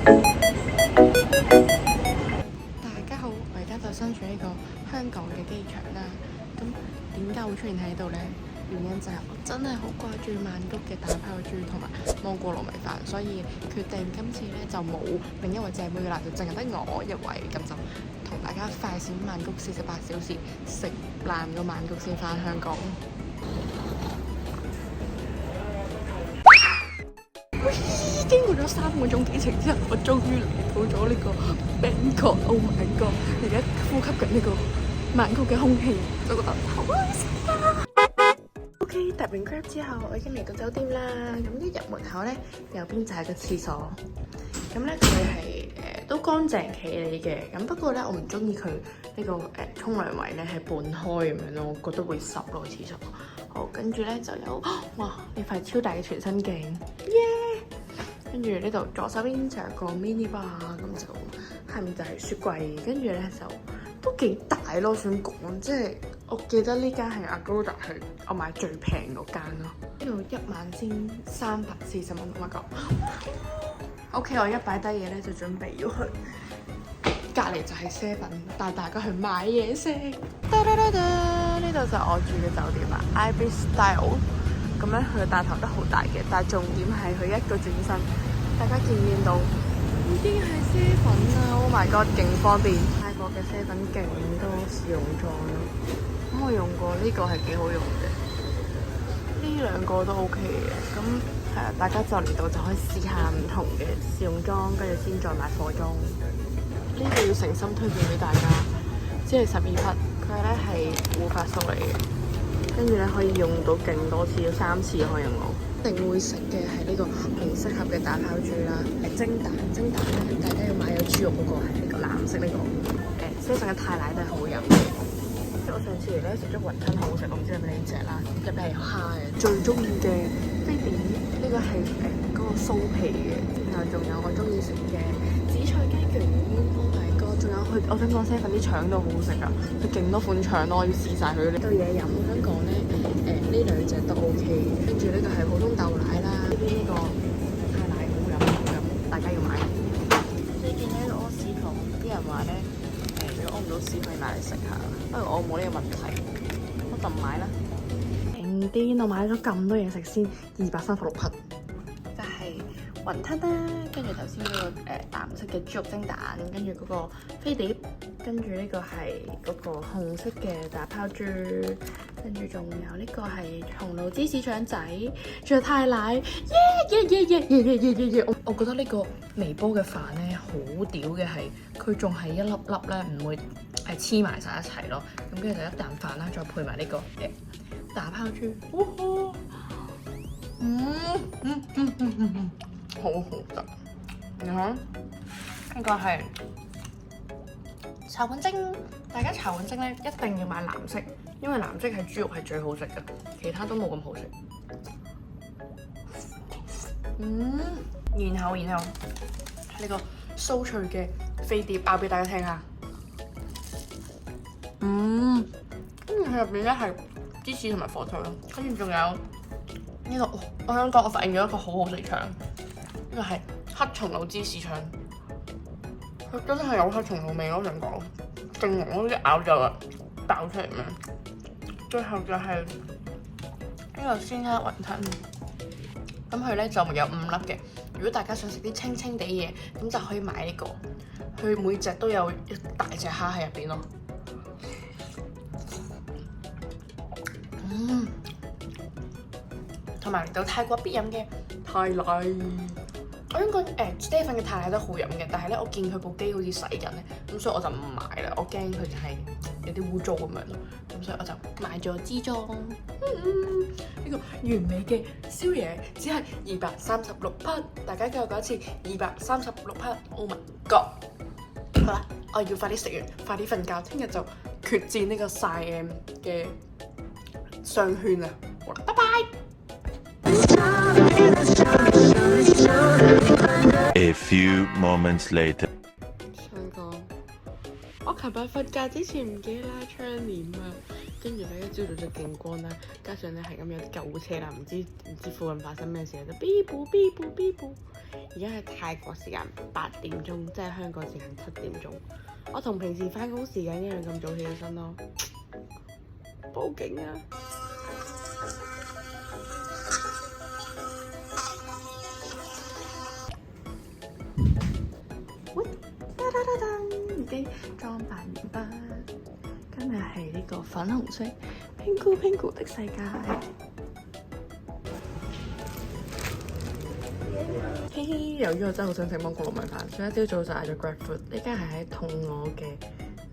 大家好，我而家就身處呢個香港嘅機場啦。咁點解會出現喺度呢？原因就係我真係好掛住曼谷嘅打拋豬同埋芒果糯米飯，所以決定今次呢就冇另一位姐妹啦，就淨係得我一位，咁就同大家快閃曼谷48小時，食爛個曼谷先返香港。經過咗3個鐘機程之後，我終於嚟到咗呢個 Bangkok。Oh my god！而家呼吸緊呢個曼谷嘅空氣，就覺得好開心啊！OK， 搭完 Grab 之後，我已經嚟到酒店啦。咁一入門口咧，右邊就係個廁所。咁咧佢係都乾淨企理嘅。咁不過咧，我唔中意佢呢個沖涼位咧係半開咁樣咯，我覺得會濕咯廁所。好，跟住咧就有哇呢塊超大嘅全身鏡，耶！跟住呢度左手邊就有個 mini bar， 咁就下面就係雪櫃，跟住咧就都幾大咯。想講即係我記得呢間係 Agoda 係我買最平嗰間咯。呢度1晚先340蚊，我講。OK， 我一擺低嘢咧就準備要去隔離就係7，帶大家去買嘢食。呢度就我住嘅酒店啦 ，Ibis Style。咁咧佢嘅大堂都好大嘅，但係重點係佢一個轉身，大家見唔見到已經係7啦 ！Oh my god， 勁方便！泰國嘅7勁多試用裝咯，咁我用過呢個係幾好用嘅，呢兩個都 OK 嘅。咁係啊，大家就嚟到就可以試下唔同嘅試用裝，跟住先再買貨裝。呢個要誠心推薦俾大家，只係12匹，佢咧係護髮素嚟嘅。跟住咧可以用到勁多次，有3次可以用到。一定會食嘅係呢個紅色盒嘅打拋豬啦，蒸蛋咧，大家要買有豬肉嗰個係呢個藍色呢個。7嘅泰奶都係好飲嘅。我上次嚟咧食咗雲吞好食，我唔知係咪呢隻啦，入邊係蝦嘅。最中意嘅飛碟呢個係嗰個酥皮嘅，然後仲有我中意食嘅紫菜雞卷。Oh my god！仲有我想講7啲腸都好好食㗎，佢勁多款腸咯，我要試晒佢。呢對嘢飲，我想講咧，呢兩隻都 OK。跟住呢個係普通豆奶啦，呢邊呢個泰奶好飲，大家要買。最近呢個屙屎堂，啲人話咧，如果屙唔到屎可以買嚟食下，不過我冇呢個問題，我就唔買啦。勁癲！我買咗咁多嘢食先，236匹。雲吞啦，跟住頭先嗰個藍色嘅豬肉蒸蛋，跟住嗰個飛碟，跟住呢個係嗰個紅色嘅打拋豬，跟住仲有呢個係紅爐芝士腸仔，仲有泰奶，耶！我覺得呢個微波嘅飯咧好屌嘅係，佢仲係一粒粒咧唔會係黐埋晒一齊咯，咁跟住就一啖飯啦，再配埋呢個打拋豬，好好食。然後呢個係茶碗蒸，大家茶碗蒸咧一定要買藍色，因為藍色係豬肉係最好食嘅，其他都冇咁好食。然後呢個酥脆嘅飛碟咬俾大家聽下。跟住佢入邊咧係芝士同埋火腿咯，跟住仲有呢個，我想講我發現咗一個好好食腸，呢個係黑松露芝士腸，佢真係有黑松露味咯，我想講，勁濃咯，一咬就爆出嚟咁樣。最後就係呢個鮮蝦雲吞，咁佢咧就有5粒嘅。如果大家想食啲清清地嘢，咁就可以買呢個，佢每隻都有一大隻蝦喺入邊咯。同埋嚟到泰國必飲嘅泰奶，我想講Stephen 嘅泰奶都好飲嘅，但係咧我見佢部機好似洗緊咧，咁所以我就唔買啦，我驚佢就係有啲污糟咁樣咯，咁所以我就買咗支裝。呢個完美嘅宵夜只係236匹，大家叫我講一次236匹 ，Oh my god！ 好啦，我要快啲食完，快啲瞓覺，聽日就決戰呢個曬嘅雙圈啊！好啦，拜拜。A few moments later， 想講，我琴日瞓覺之前唔記得拉窗簾啊，跟住咧一朝早就勁光啦，加上咧係咁有啲救護車啦，唔知附近發生咩事就嗶啵嗶啵嗶啵。而家係泰國時間8點鐘，即係香港時間7點鐘。我同平時翻工時間一樣咁早起咗身咯。報警啊！喂，已經裝扮完畢。今日係呢個粉紅色 Pingu 的世界。嘻嘻，由於我真係好想食芒果糯米飯，所以一朝早就嗌咗 Grab Food。呢間係喺銅鑼嘅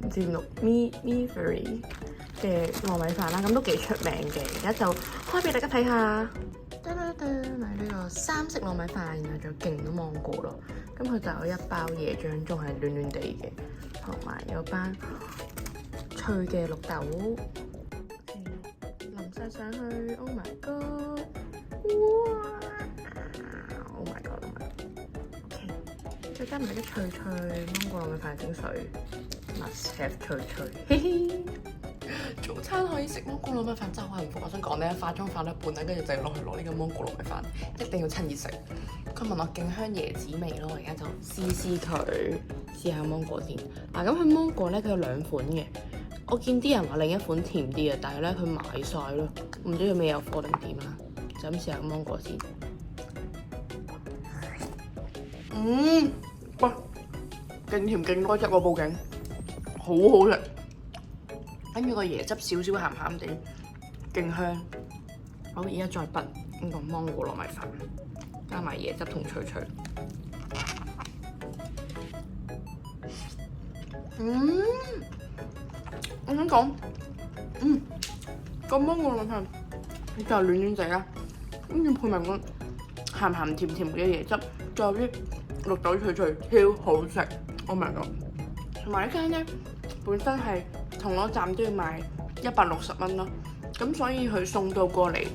唔知六 Mi-Ferry 嘅糯米飯啦，咁都幾出名嘅。而家就開俾大家睇下。買呢個3色糯米飯，然後仲有勁多芒果咯。咁佢就有一包椰漿，仲係暖暖地嘅，同埋有班脆嘅綠豆，淋晒上去。Oh my god！ 哇 ！Oh my god！ OK， 再加埋啲脆芒果糯米飯整水 ，must have 脆。嘿嘿。早餐可以食芒果糯米飯真係好幸福。我想講咧，化妝化到一半啦，跟住就落去攞呢個芒果糯米飯，一定要趁熱食。佢問我勁香椰子味咯，我而家就試佢，試下芒果先。嗱，咁佢芒果咧，佢有2款嘅。我見啲人話另一款甜啲嘅，但係咧佢賣晒咯，唔知佢未有貨定點啊？就咁試下芒果先。喂，勁甜勁多汁喎，報警，好好食。跟住個椰汁少少鹹鹹地，勁香。好，而家再畢呢個芒果糯米飯，加埋椰汁同脆。我想講，個芒果糯米飯就係暖暖地啦，跟住配埋個鹹甜嘅椰汁，仲有啲綠豆脆，超好食。Oh my god！同埋呢間咧本身係銅鑼站都要賣160蚊咯，咁所以佢送到過嚟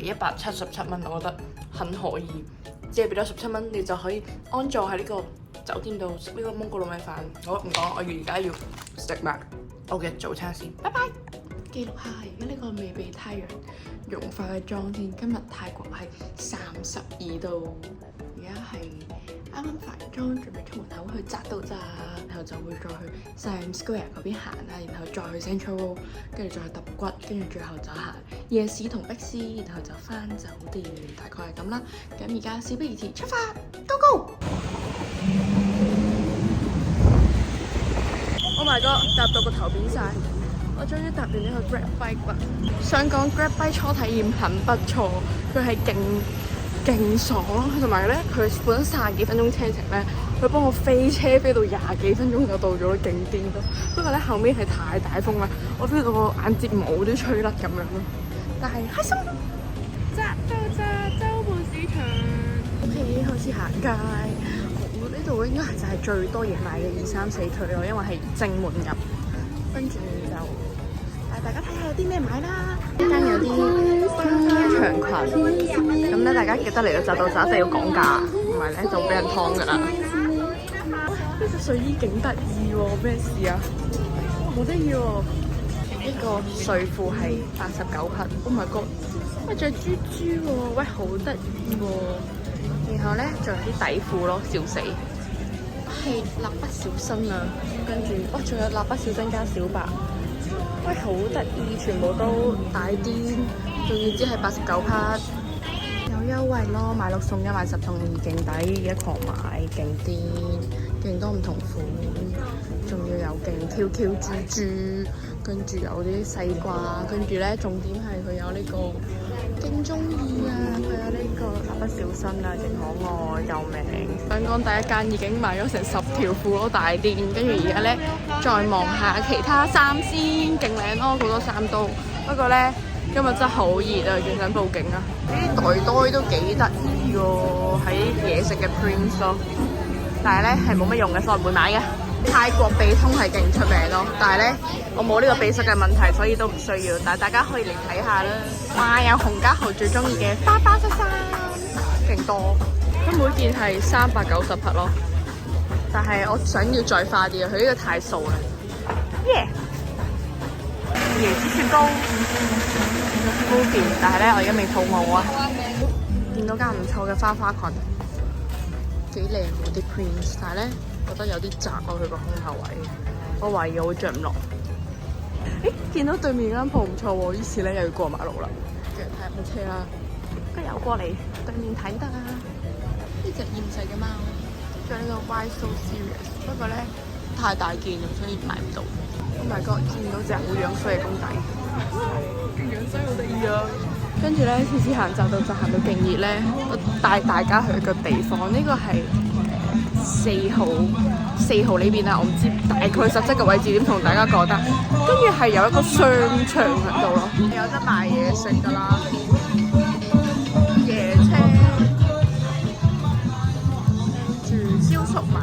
177蚊，我覺得很可以。只係俾咗17蚊，你就可以安坐喺呢個酒店度食呢個芒果糯米飯。好，唔講，我而家要食埋我嘅早餐先，拜拜。記錄下而家呢個未被太陽融化嘅妝先。今日泰國係32度，而家係啱啱化完妝，準備出門口去扎到咋，然後就會再去 Siam Square 嗰邊行啦，然後再去 Central Road， 跟住再去揼骨，跟住最後就行夜市同碧斯，然後就翻酒店，大概係咁啦。咁而家事不宜遲，出發 ，Go Go！ Oh my god！ 搭到個頭扁晒。我終於搭完呢個 Grab Bike 啦。想講 Grab Bike 初體驗很不錯，佢係勁爽咯，同埋咧佢本身30幾分鐘車程咧，佢幫我飛車飛到20幾分鐘就到咗，勁癲咯。不過咧後尾係太大風啦，我 feel 到個眼睫毛都吹甩咁樣咯。但係開心，扎到周末市場 ，OK 開始行街。我呢度應該就係最多嘢買嘅2、3、4區咯，因為係正門入，跟住就大家睇下有啲咩買啦。間有啲長裙，咁咧大家記得嚟到扎到扎一定要講價，唔係咧就俾人劏噶啦。呢隻睡衣勁得意喎，咩事啊？哇，好得意喎！呢個睡褲係89匹 ，Oh my god！ 喂，仲有豬豬喎，喂，好得意喎！然後咧仲有啲底褲咯，笑死！係蠟筆小新啊，跟住哇，仲有蠟筆小新加小白。喂，好得意，全部都大癲，仲要知係89匹，有優惠咯，買6送1，買10送2，勁抵，而家狂買，勁癲，勁多唔同款，仲要有勁 QQ 豬豬，跟住有啲西瓜，跟住咧重點係佢有呢個勁中意啊，佢有呢個蠟筆小新啊，勁可愛，救命！香港第一間已經買咗成10條褲咯，大癲，跟住而家咧再望下其他衫先，勁靚咯，好多衫都。不過咧今日真係好熱啊，勁想報警啊！呢啲袋袋都幾得意喎，喺嘢食嘅 Prince 咯，但係咧係冇乜用嘅，所以唔會買嘅。泰國鼻通係勁出名咯，但係咧我冇呢個鼻塞嘅問題，所以都唔需要。但係大家可以嚟睇下啦。哇，有洪家豪最中意嘅花花恤衫，勁多。咁每件係390匹咯，但係我想要再花啲啊，佢呢個太素啦。耶！椰子雪糕。smoothie， 但係咧我而家未肚餓啊！見到間唔錯嘅花花裙，幾靚喎啲 prints， 但係咧覺得有啲窄咯佢個胸口位，我懷疑我會着唔落。誒，見到對面間鋪唔錯喎，於是咧又要過馬路啦。跟住睇下部車啦，跟住又過嚟對面睇得啊！呢隻厭世嘅貓，仲有呢個 Why So Serious， 不過咧太大件咁，所以買唔到。Oh my god！見到隻好樣衰嘅公仔。樣衰好得意啊！跟住咧，次次行匝道就行到勁熱咧，我帶大家去一個地方，呢個係4號呢邊啦，我唔知大概實質嘅位置點同大家講得。跟住係有一個商場喺度咯，有得賣嘢食㗎啦，椰青，跟住燒熟米，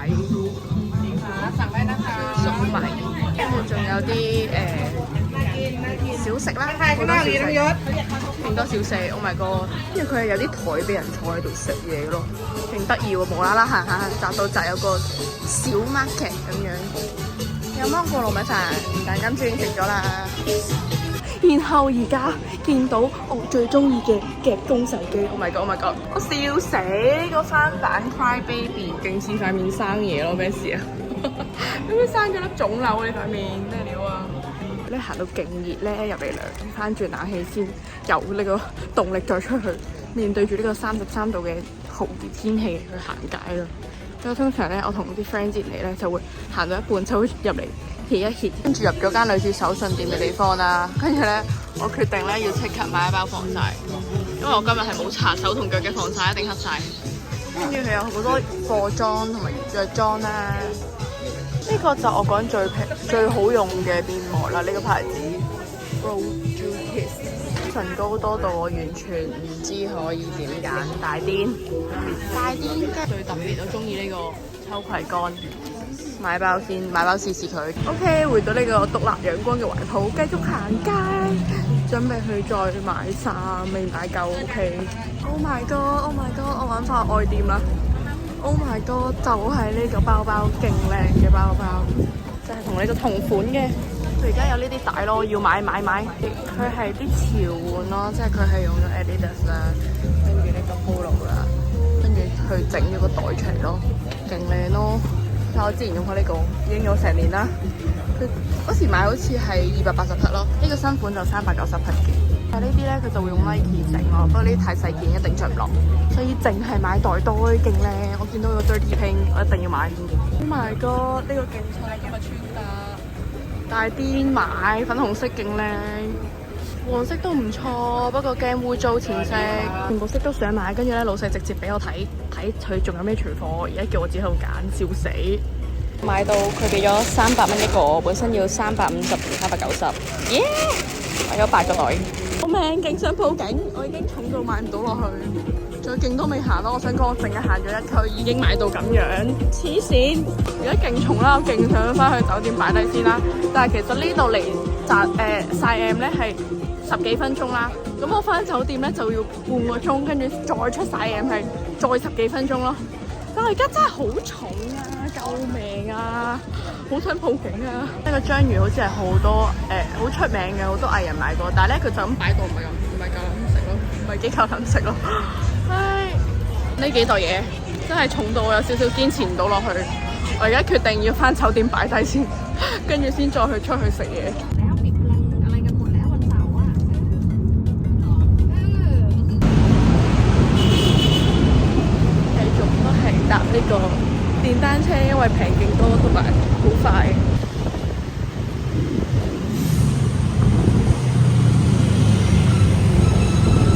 燒熟米，跟住仲有啲小食啦，好多小食，勁多小食 ，Oh my god！因為佢係有啲台俾人坐喺度食嘢咯，勁得意喎，無啦啦行下匝道就有個小 market 咁樣，有芒果糯米飯，蛋金磚食咗啦，然後而家見到我最中意嘅夾公仔機 ，Oh my god！Oh my god！我笑死，個翻版 Cry Baby 勁似塊面生嘢咯，咩事啊？咁樣生咗粒腫瘤，你塊面咩料啊？咧行到勁熱咧，入嚟涼翻轉冷氣先有呢個動力再出去面對住呢個33度嘅酷熱天氣去行街咯。咁通常咧，我同啲 friend 之前嚟咧就會行到一半就會入嚟歇一歇，跟住入咗間類似手信店嘅地方啦。跟住咧，我決定咧要即刻買一包防曬，因為我今日係冇搽手同腳嘅防曬，一定黑晒。跟住佢有好多貨裝同埋藥妝啦。呢個就我講最好用嘅面膜啦，呢個牌子 Brow Juice 唇膏多到我完全唔知可以點揀，大癲！最特別我中意呢個秋葵乾，買包先，買包試試佢。OK， 回到呢個獨立陽光嘅懷抱，繼續行街，準備去再買衫，未買夠 OK。Oh my god！Oh my god！ 我揾翻愛店啦。Oh my god！ 就係呢個包包，勁靚嘅包包，就係同呢個同款嘅。佢而家有呢啲帶咯，要買。佢係啲潮玩咯，即係佢係用咗 Adidas 啦，跟住呢個 Polo 啦，跟住去整咗個袋出嚟咯，勁靚咯。但我之前用過呢個，已經用成年啦。佢嗰時買好似係280匹咯，呢個新款就390匹嘅。但係呢啲咧，佢就會用 Nike 整咯，不過呢啲太細件一定着唔落，所以淨係買袋袋勁靚。我見到個 Dirty Pink， 我一定要買。Oh my god！ 呢個勁襯今日穿搭，大癲買粉紅色勁靚，黃色都唔錯，不過驚污糟淺色，全部色都想買。跟住咧，老細直接俾我睇佢仲有咩存貨，而家叫我自己喺度揀，笑死！買到佢俾咗300蚊一個，本身要350至390，耶！買咗8個袋。救命！勁想報警，我已經重到買唔到落去，仲有勁多未行咯。我想講，我淨係行咗1區，已經買到咁樣，黐線！而家勁重啦，我勁想翻去酒店擺低先啦。但係其實呢度離SIAM 咧係10幾分鐘啦，咁我翻酒店咧就要半個鐘，跟住再出SIAM係再10幾分鐘咯。但係而家真係好重啊！救命啊！好想報警啊！呢個章魚好似係好多好出名嘅，好多藝人買過，但係咧佢就咁擺到唔係夠膽食咯，唔係幾夠膽食咯。唉，呢幾袋嘢真係重到我有少少堅持唔到落去。我而家決定要翻酒店擺低先，跟住先再去出去食嘢。繼續都係搭呢個電單車，因為平勁多同埋好快。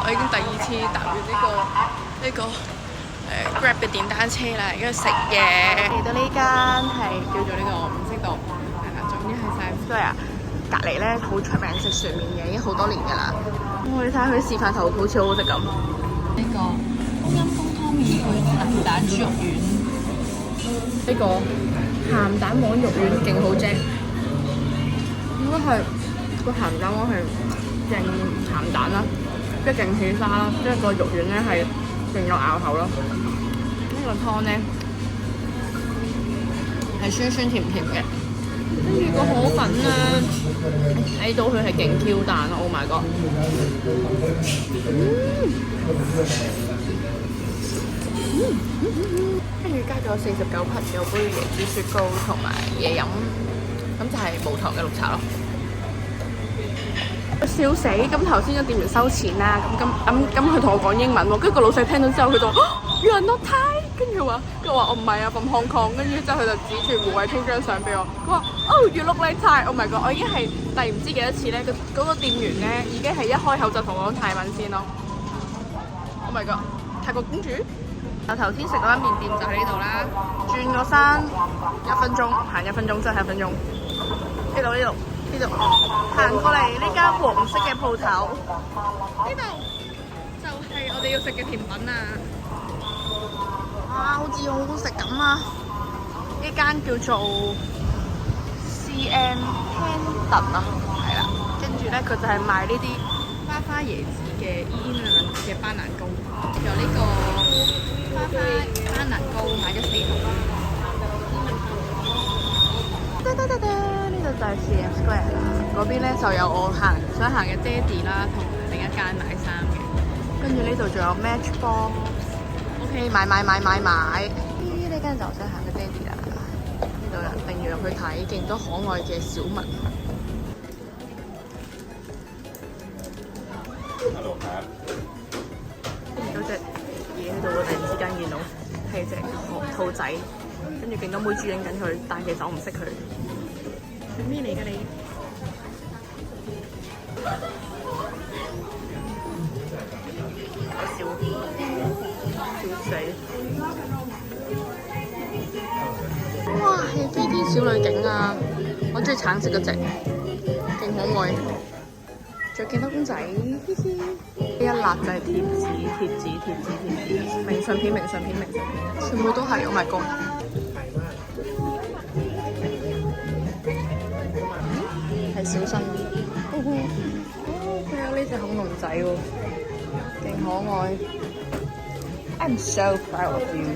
我已經第2次搭完呢個Grab 嘅電單車啦，而家食嘢。嚟到呢間係叫做呢個唔識讀，係啦，總之係SIAM Square隔離咧，好出名食船麵嘅，已經好多年㗎啦。我哋睇下佢示範圖，好似好好食咁。呢個冬陰功湯麵配鹹蛋豬肉丸。呢個鹹蛋黃肉丸勁好正，應該係個鹹蛋黃係勁鹹蛋啦，跟住勁起沙啦，跟住個肉丸咧係勁有咬口咯。呢個湯咧係酸酸甜甜嘅，跟住個河粉咧，睇到佢係勁 Q 彈咯 ！Oh my god！跟住加咗49匹有杯椰子雪糕同埋嘢飲，咁就係無糖嘅綠茶咯。笑死！咁頭先個店員收錢啦，咁佢同我講英文喎，跟住個老細聽到之後佢就You are not Thai，跟住話我唔係啊，from Hong Kong，跟住之後佢就指住胡偉聰張相俾我，佢話Oh you look like Thai，Oh my god！我已經係第唔知幾多次咧，嗰個店員咧已經係一開口就同我講泰文先咯。Oh my god！泰國公主。我頭先食嗰間麵店就喺呢度啦，轉個山1分鐘，行1分鐘，真係1分鐘。呢度行過嚟呢間黃色嘅鋪頭，呢度就係我哋要食嘅甜品啊！哇，好似好好食咁啊！呢間叫做 CM Canton 啊，係啦，跟住咧佢就係賣呢啲花椰子嘅煙嘅班蘭糕，有呢個花班蘭糕買咗4盒。呢度就係 CM Square 啦，嗰邊咧就有我想行嘅爹哋啦，同另一間買衫嘅，跟住呢度仲有 Matchbox。OK， 買。呢間就我想行嘅爹哋啦，呢度人定住入去睇，勁多可愛嘅小物。有隻嘢喺度，我突然之間見到係隻兔仔，跟住勁多妹豬影緊佢，但其實我唔識佢。係咩嚟㗎你？笑死！哇，係飛天小女警啊！我中意橙色嗰隻，勁可愛。仲有勁多公仔，嘻嘻。呢一辣就係貼紙，明信片，全部都係，Oh my god！係小新，佢有呢隻恐龍仔喎，勁可愛。I'm so proud of you！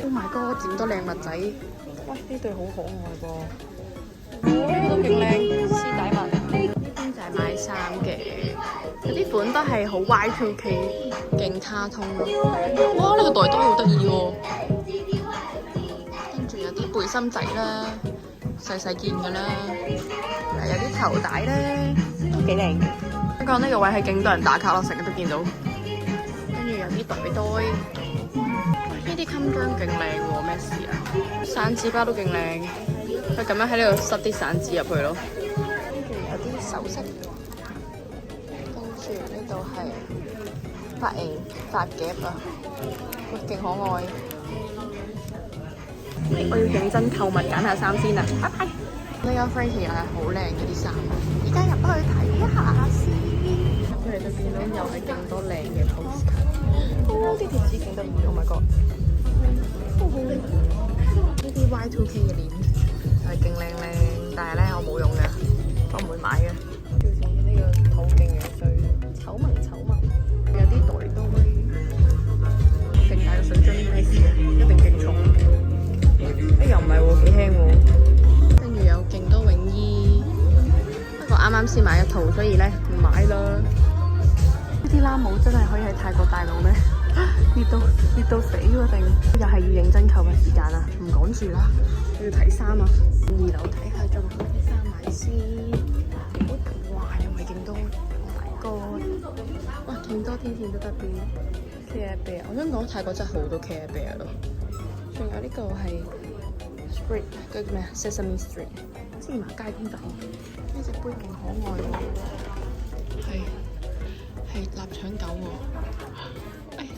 Oh my god！ 咁多靚物仔，哇！呢對好可愛噃，呢個都勁靚，絲帶襪。呢邊就係買衫嘅，有啲款都係好 Y2K， 勁卡通咯。哇！呢個袋袋好得意喎，跟住有啲背心仔啦，細件㗎啦。有啲頭帶咧都幾靚嘅。香港呢個位係勁多人打卡咯，成日都見到。跟住有啲袋袋，呢啲襟章勁靚喎，咩事啊？散紙包都勁靚，佢咁樣喺呢度塞啲散紙入去咯。跟住有啲首飾，跟住呢度係髮夾啊，勁可愛。我要認真購物，揀下衫先啊！拜拜。呢間 Frankie 又係好靚嘅啲衫，而家入去睇下先。佢哋就見到又係勁多靚嘅 postcard，啲貼紙勁得意 ，Oh my god！ 呢啲 Y2K 嘅鏈係勁靚，但係咧我冇用嘅，我唔會買嘅。叫做呢個土勁嘅水，醜聞，有啲袋都勁大嘅水樽，咩事啊？一定勁重。又唔係喎，幾輕喎。跟住有勁多泳衣，不過啱啱先買一套，所以咧唔買啦。呢啲冷帽真係可以喺泰國大陸咩？熱到死喎！定又係要認真購物時間啊！唔趕住啦，要睇衫啊！2樓睇下仲有啲衫買先。哇！又係勁多 ，Oh my god！ 哇，勁多天線都得啲 Care Bear。我想講泰國真係好多 Care Bear 咯。仲有呢個係 Street 嗰個叫咩啊 ？Sesame Street 芝麻街邊度。呢隻杯勁可愛喎，係臘腸狗喎，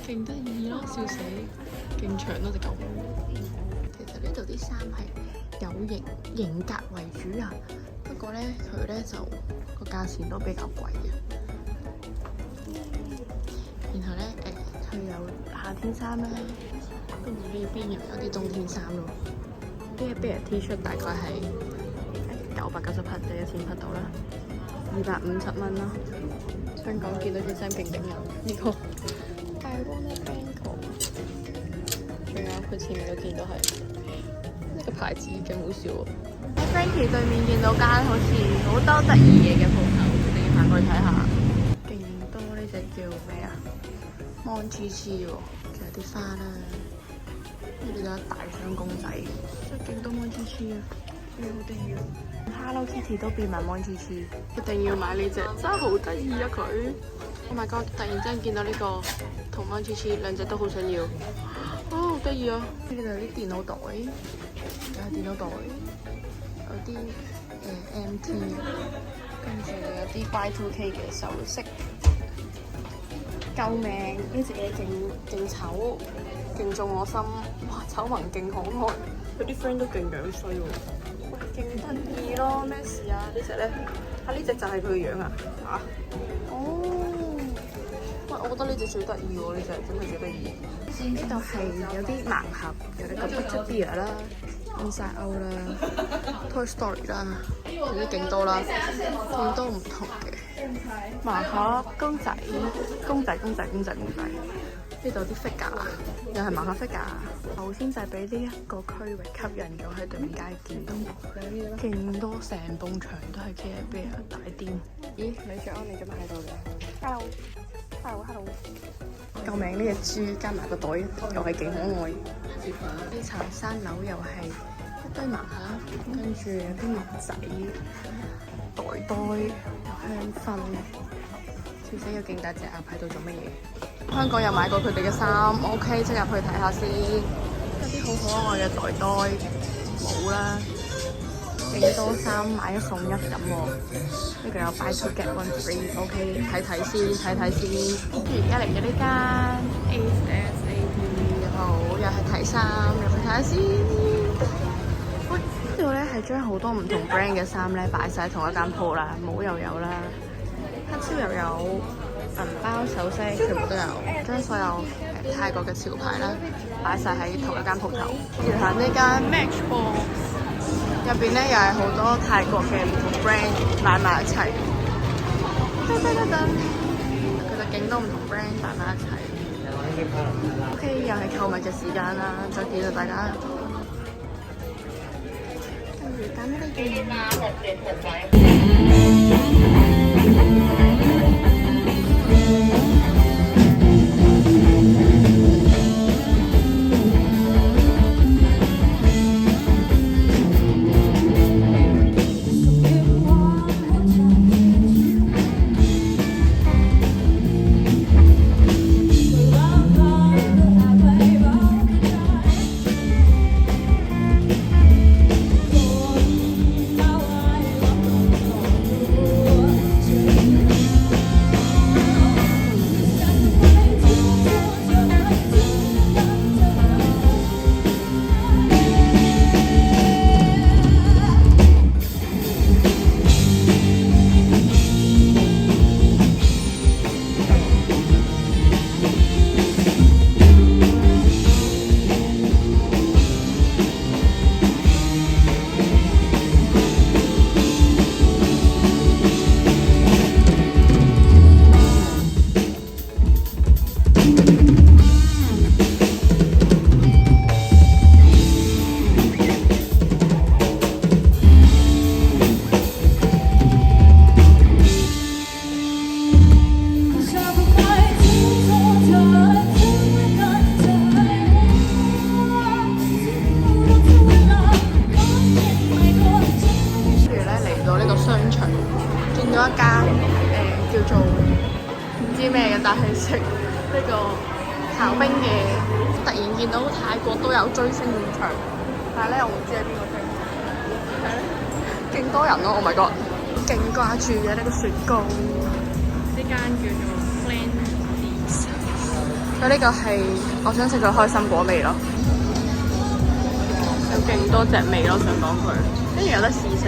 勁得意咯，笑死，勁長咯隻狗。其實呢度啲衫係有型格為主啊，不過咧佢咧就個價錢都比較貴嘅。然後咧佢有夏天衫啦，跟住呢邊又有啲冬天衫咯。呢一 pair T 恤大概係990匹定1000匹到啦，250蚊啦。香港見到件衫勁頂人，呢個大 One Ankle， 仲有佢前面都見到係呢個牌子勁好笑喎。喺 Frankie 對面見到間好似好多得意嘢嘅鋪頭，我哋要行過去睇下。勁多呢隻叫咩啊？芒黐黐喎，仲有啲花啦。呢度有一大箱公仔，真係勁多芒黐黐啊！真係好得意啊！Hello Kitty 都變埋芒黐黐，一定要買呢隻，真係好得意啊佢！Oh my god！突然之間見到呢個同芒黐黐兩隻都好想要，好得意啊！呢度有啲電腦袋，有電腦袋，有啲MT， 跟住有啲 Y2K 嘅首飾。救命！呢隻嘢勁醜，勁中我心。哇！醜萌勁可愛，佢啲 friend 都勁樣衰喎。喂，勁得意咯！咩事啊？呢隻咧？啊呢隻就係佢嘅樣啊！嚇！哦！喂，我覺得呢隻最得意喎！呢隻真係幾得意。呢度係有啲盲盒，有呢個 Butterbeer 啦、Inside Out 啦、Toy Story 啦，總之勁多啦，勁多唔同嘅。盲盒、公仔。呢度啲 figure 又係盲盒 figure。頭先就係俾呢一個區域吸引咗喺對面街見到，勁多成埲牆都係 Care Bear 大店。咦，李卓安你做乜喺度嘅 ？Hello。救命！呢隻豬加埋個袋又係勁可愛。呢層山樓又係一堆盲盒，跟住有啲襪仔、袋，香薰。笑死，有勁大隻鴨喺度做乜嘢？香港有買過佢哋嘅衫 ，OK， 即入去睇下先。有啲好可愛嘅袋帽啦，勁多衫買一送一咁喎。呢個有 buy two get one free，OK， 睇睇先。而家嚟嘅呢間 ASAP， 好又係睇衫，入去睇下先。喂，呢度咧係將好多唔同 brand 嘅衫咧擺晒同一間鋪啦，帽又有啦。黑超又有，銀包、首飾全部都有，將所有泰國嘅潮牌啦擺晒喺同一間鋪頭。然後呢間 Matchbox 入邊咧又係好多泰國嘅唔同 brand 擺埋一齊。佢就勁多唔同 brand 擺埋一齊。OK， 又係購物嘅時間啦，再見啦大家。跟住揀呢啲但係食呢個刨冰嘅，突然見到泰國都有追星現場，但係咧我唔知係邊個追，係咧勁多人咯 ！Oh my god， 勁掛住嘅呢個雪糕，呢間叫做 Plant-Leaves， 佢呢個係我想食佢開心果味咯，有勁多隻味咯，想講佢，跟住有得試食。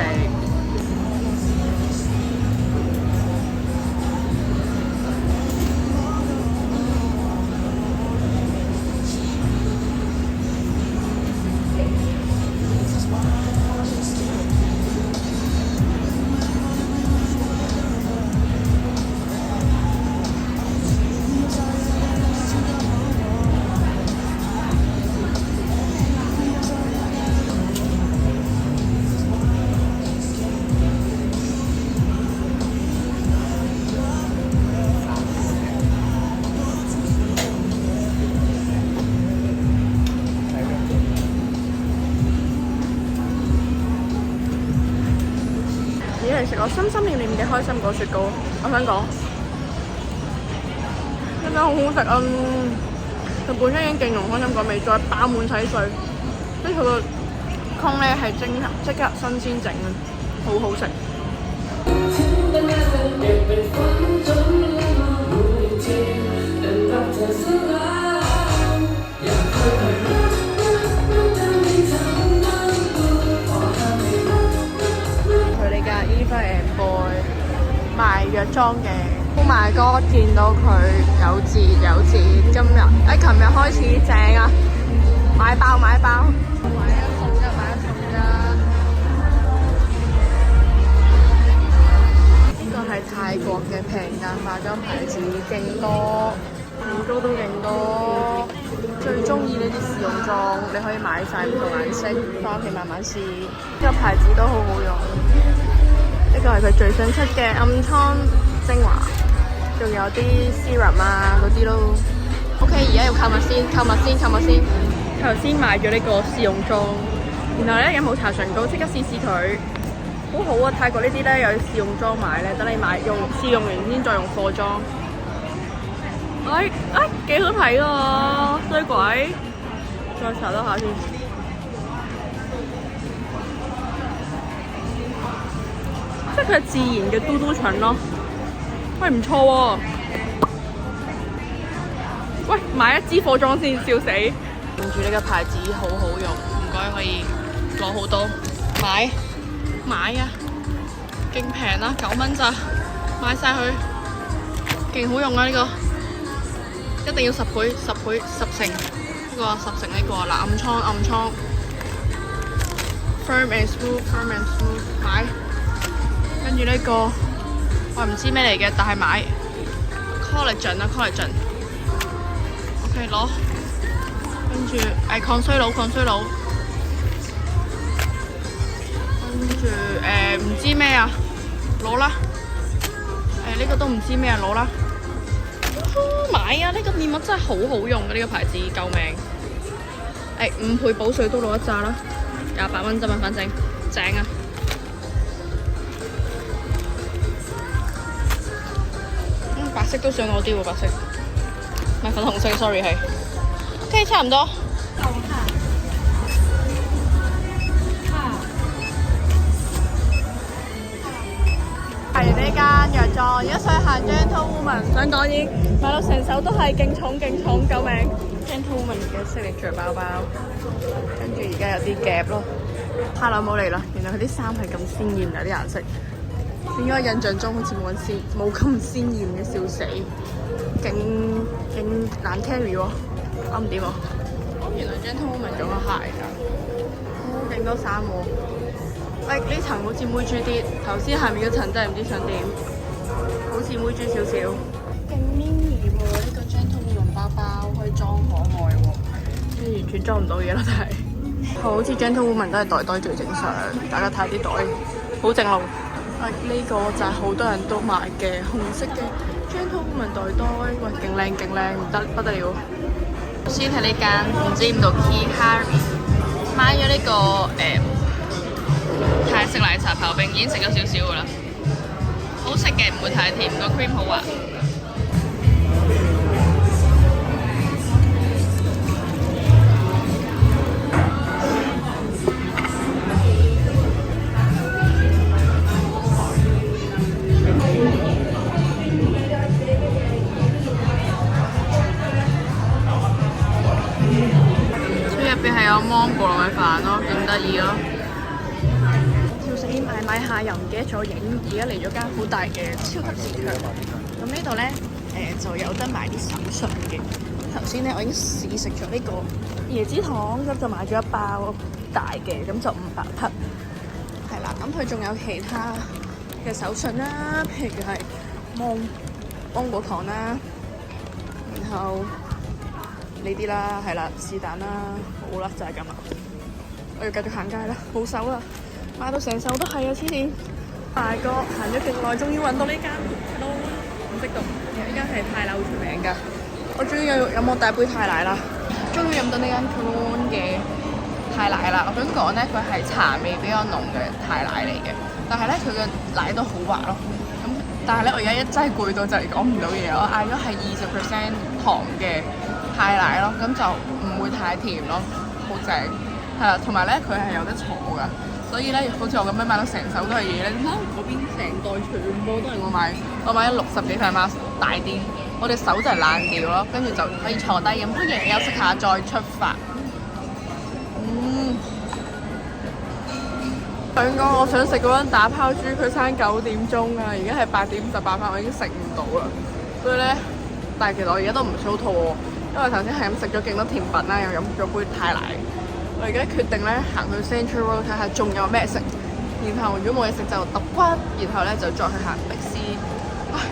嚟食我心心念念嘅開心果雪糕，我想講真係好好食啊！佢本身已經勁濃開心果味，再包滿洗碎，跟住佢個空咧係即刻新鮮整嘅，好好食。佢呢間 Eva and Boy 賣藥妝嘅 ，Oh my God！ 見到佢有折，今日琴日開始正啊！買包，買一送一，呢個係泰國嘅平價化妝牌子，勁多，好多都勁多。最中意呢啲試用裝，你可以買晒唔同顏色，翻屋企慢慢試。呢個牌子都好好用。呢個係佢最新出嘅暗瘡精華，仲有啲 serum 啊嗰啲咯。OK， 而家要購物先。頭先買咗呢個試用裝，然後咧有冇搽唇膏，即刻試佢，好好啊！泰國呢啲咧有試用裝買咧，等你試用完先再用貨裝。幾好睇喎，衰鬼！再搽多下先。即係佢係自然嘅嘟嘟唇咯。喂，唔錯喎！喂，買一支貨裝先，笑死！用住呢個牌子好好用，唔該可以攞好多。買啊！勁平啦，9蚊咋，買晒佢，勁好用啊呢個！一定要10倍、10成呢個10成呢個嗱，暗瘡 firm and smooth 買，跟住呢個我唔知咩嚟嘅，但係買 collagen OK 攞，跟住抗衰老，跟住唔知咩啊，攞啦，呢個都唔知咩啊，攞啦。買啊！呢個面膜真係好好用嘅，呢個牌子救命！5倍補水都攞一紮啦，28蚊啫嘛，反正正啊！白色都想攞啲喎，白色唔係粉紅色 ，sorry 係。OK， 差唔多。係呢間藥妝，而家想行 Gentlewoman， 想講已經買到成手都係勁重，救命 ！Gentlewoman 嘅 signature 包包，跟住而家有啲夾咯。太耐冇嚟啦，原來佢啲衫係咁鮮豔嘅啲顏色，點解印象中好似冇咁鮮豔嘅，笑死！勁難 carry 喎，搞唔掂喎。原來 Gentlewoman 仲有鞋㗎，勁多衫喎。呢層好似妹豬啲，頭先下面嗰層真係唔知想點，好似妹豬少少。勁 mini 喎，呢個 Gentlewoman 包包可以裝可愛喎，完全裝唔到嘢啦，真係。好似 Gentlewoman 都係袋最正常，大家睇下啲袋，好正路。呢個就係好多人都買嘅紅色嘅 Gentlewoman 袋，喂，勁靚，不得了。先係呢間唔知邊度 Key Harry 買咗呢個泰式奶茶刨冰，已經食咗少少噶啦，好食嘅，唔會太甜，個 cream 好滑。佢入邊係有芒果糯米飯咯，勁得意咯。買下又唔記得咗影，而家嚟咗間好大嘅超級市場。咁呢度咧就有得買啲手信嘅。頭先咧我已經試食咗呢個椰子糖，咁就買咗一包大嘅，咁就500匹。係啦，咁佢仲有其他嘅手信啦，譬如係芒果糖啦，然後呢啲啦，係啦，是但啦，好啦，就係咁啦。我要繼續行街啦，冇手啦。買到成手都係啊！黐線，大哥行咗勁耐，終於揾到呢間都唔識讀。呢間係泰樓出名㗎。我終於有飲我第一杯泰奶啦！終於飲到呢間 Kowloon 嘅泰太奶啦。我想講咧，佢係茶味比較濃嘅太奶嚟嘅，但係咧佢嘅奶都好滑咯。咁但係咧，我而家真係攰到就嚟講唔到嘢，我嗌咗係20% 糖嘅太奶咯，咁就唔會太甜咯，好正。係啦，同埋咧佢係有得坐㗎，所以咧好似我咁樣買到成手都係嘢咧。點解嗰邊成袋全部都係我買咗60幾塊 mask 大啲，我隻手就係爛掉咯，跟住就可以坐低飲杯嘢休息下再出發。想講我想食嗰間打拋豬，佢閂9點鐘啊，而家係8點58分，我已經食唔到啦。所以咧，但係其實我而家都唔想肚餓，因為頭先係咁食咗勁多甜品啦，又飲咗杯太奶。我而家決定咧行去 Central Road 睇下仲有咩食，然後如果冇嘢食就揼骨，然後咧就再去行碧斯。唉，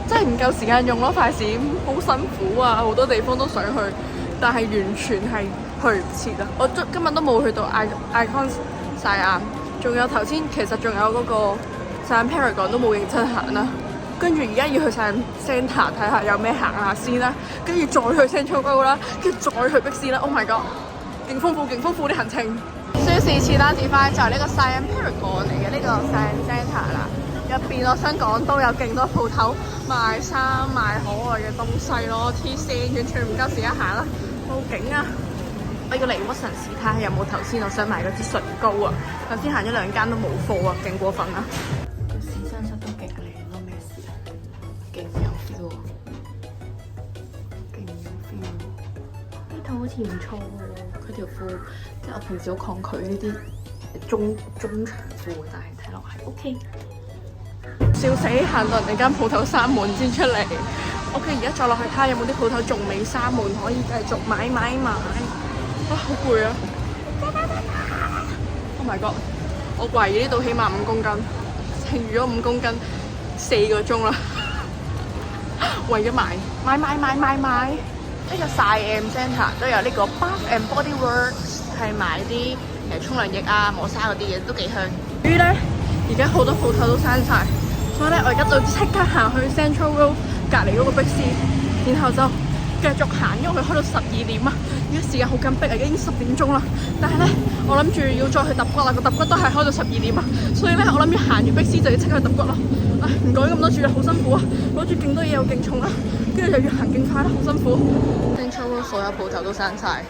真係唔夠時間用咯，快閃好辛苦啊，好多地方都想去，但係完全係去唔切啊！我今日都冇去到 Icon 曬眼，仲有頭先其實仲有嗰個曬眼 Paragon 都冇認真行啦。跟住而家要去曬 Centre 睇下有咩行下先啦，跟住再去 Central Road 啦，跟住再去碧斯啦。Oh my god！勁豐富啲行程。舒士次拉子花就係呢個 Siam Paragon 嚟嘅呢個 Siam Centre 啦。入邊我想講都有勁多鋪頭賣衫賣可愛嘅東西咯，黐線完全唔夠時間行啦，報警啊！我要嚟屈臣氏睇下有冇頭先我想買嗰支唇膏啊。頭先行咗2間都冇貨啊，勁過分啊！個試身室都勁靚咯，咩事啊？勁有 feel 啊！勁有 feel 呢套好似唔錯喎。佢條褲即係我平時好抗拒呢啲中長褲，但係睇落係 OK。笑死，行到人哋間鋪頭閂門先出嚟。OK， 而家再落去睇下有冇啲鋪頭仲未閂門，可以繼續買。哇，好攰啊 ！Oh my god！我懷疑呢度起碼5公斤，剩餘咗5公斤4個鐘啦。為咗買。呢個 Siam Centre 都有呢個 Bath and Body Works， 係買啲沖涼液啊、磨砂嗰啲嘢都幾香。至於咧，而家好多鋪頭都閂晒，所以咧我而家就即刻行去 Central Road 隔離嗰個碧斯，然後就繼續行，因為佢開到12點啊。而家時間好緊迫啊，已經10點鐘啦。但係咧，我諗住要再去揼骨啦，個揼骨都係開到12點啊。所以咧，我諗住行完碧斯就要即刻去揼骨啦。唉，唔講咁多住啦，好辛苦啊，攞住勁多嘢又勁重啦，跟住又要行勁快啦，好辛苦。Central Road 所有鋪頭都閂晒，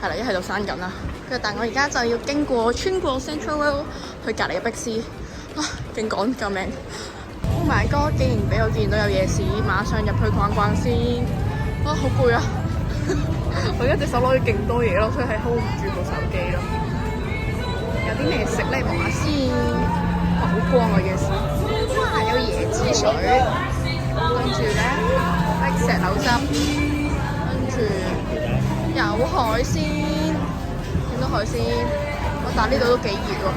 係啦，一係就閂緊啦。跟住但我而家就要穿過 Central Road 去隔離嘅碧斯，啊，勁趕救命 ！Oh my god！ 竟然俾我見到有夜市，馬上入去逛逛先。啊，好攰啊！我而家隻手攞咗勁多嘢咯，所以係 hold 唔住部手機咯。有啲咩食咧？望下先。哇，好光啊夜市！哇，有椰子水，跟住咧石榴汁，跟住有海鮮，見到海鮮。但呢度都幾熱喎，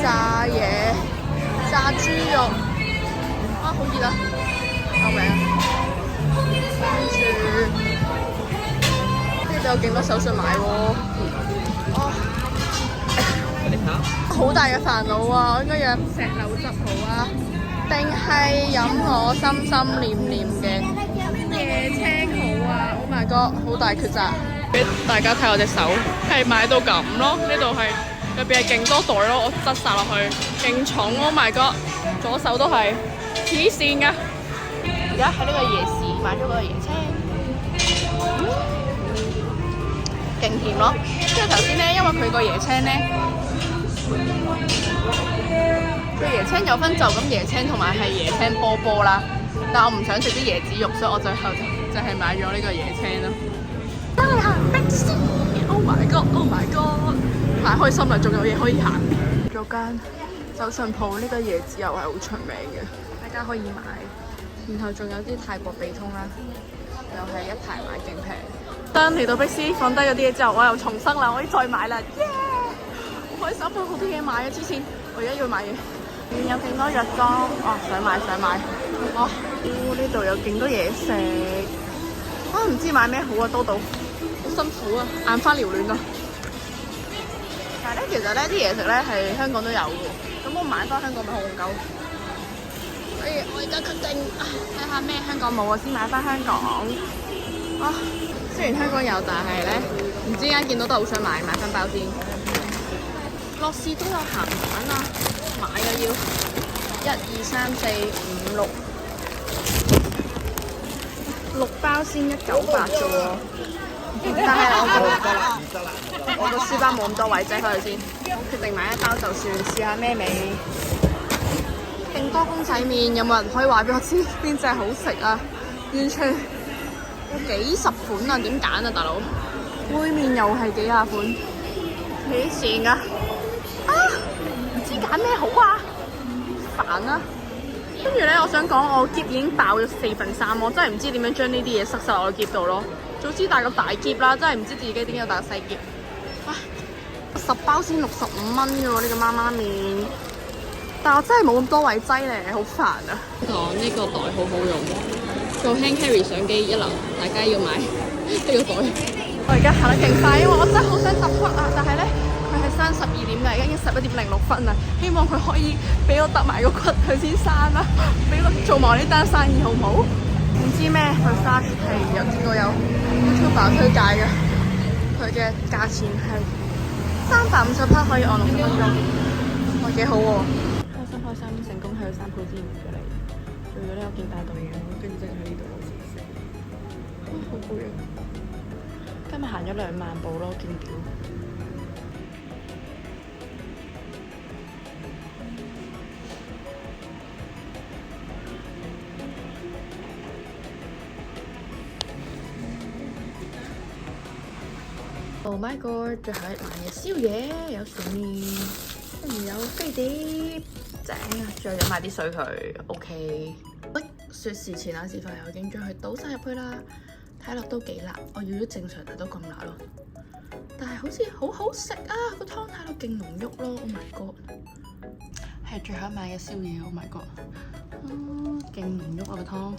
炸嘢，炸豬肉，啊好熱啊！救命啊！跟住有勁多手信買喎，哦，好大嘅煩惱啊！我應該飲石榴汁好啊，定係飲我心心念念嘅椰青好啊 ！Oh my god， 好大抉擇。俾大家睇我隻手，係買到咁咯。呢度係入邊係勁多袋咯，我執晒落去，勁重。Oh my god， 左手都係黐線㗎。而家喺呢個夜市買咗個椰青，勁甜咯。跟住頭先咧，因為佢個椰青咧，佢椰青有分就咁椰青同埋係椰青波波啦。但我唔想食啲椰子肉，所以我最後就係買咗呢個椰青咯。真係行碧斯 ！Oh my god！Oh my god！ 太開心啦，仲有嘢可以行。咗間手信鋪，呢個椰子油係好出名嘅，大家可以買。然後仲有啲泰國鼻通啦，又係一排買勁平。當嚟到碧斯放低咗啲嘢之後，我又重生啦，我可以再買啦，耶！好開心啊，好多嘢買啊！之前我而家要買嘢，有勁多藥妝，哦，想買，哦，呢度有勁多嘢食。啊，唔知買咩好啊，多到好辛苦啊，眼花繚亂啊！但係咧，其實咧啲嘢食咧係香港都有嘅，咁我買翻香港咪好夠。所以我而家決定睇下咩香港冇啊，先買翻香港。啊，雖然香港有，但係咧唔唔知點解見到都好想買翻包先。樂事都有鹹蛋啊，買啊要1、2、3、4、5、6包先198啫喎。但係我個書包冇咁多位擠開佢先，決定買1包就算，試下咩味。勁多公仔麵，有冇人可以話俾我知邊隻好食啊？完全有幾十款啊，點揀啊，大佬？杯麵又係幾廿款，幾錢啊？唔知揀咩好啊，煩啊！跟住咧，我想講我篋已經爆咗3/4，我真係唔知點樣將呢啲嘢塞晒落個篋度咯。早知帶個大篋啦，真係唔知自己點解要帶個細篋。唉，10包先65蚊嘅喎，呢個媽媽麵。但我真係冇咁多位擠咧，好煩啊！講呢個袋好好用，做 hand carry 相機一流，大家要買呢個袋。我而家行得勁快，因為我真係好想揼骨啊！但係咧，佢係閂12點㗎，而家已經11:06啦。希望佢可以俾我揼埋個骨佢先閂啦，俾我做埋呢單生意好唔好？唔知咩佢 flash 係有見過有 YouTuber 推介嘅，佢嘅價錢係350克可以按60分鐘，哇幾好喎！開心成功去到3鋪之前嘅你，做咗呢個勁大袋嘢，跟住即係喺呢度攞錢食，好攰啊！今日行咗2萬步咯，勁屌！Oh my god！ 最後1晚嘅宵夜有薯麵，跟住有飛碟，正啊！再飲埋啲水佢 ，OK。喂，說時遲那時快，我已經將佢倒晒入去啦。睇落都幾辣，我預咗正常但都咁辣咯。但係好似好好食啊！個湯睇落勁濃郁咯 ，Oh my god！ 係最後1晚嘅宵夜 ，Oh my god！ 勁濃郁啊個湯。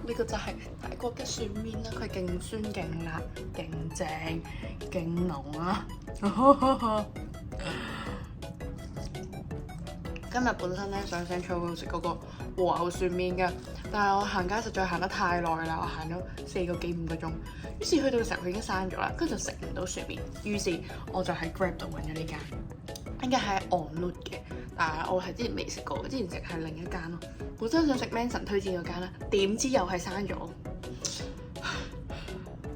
呢個就係大國嘅蒜麵啦，佢勁酸勁辣勁正勁濃啊！今日本身咧想食嗰個和牛蒜麵嘅，但係我行街實在行得太耐啦，我行咗4個幾5個鐘，於是去到嘅時候佢已經閂咗啦，跟住就食唔到蒜麵，於是我就喺 Grab 度揾咗呢間，應該係 On Route 嘅，但係我係之前未食過，之前食係另一間咯。本身想食 Manson 推薦嗰間啦，點知又係閂咗。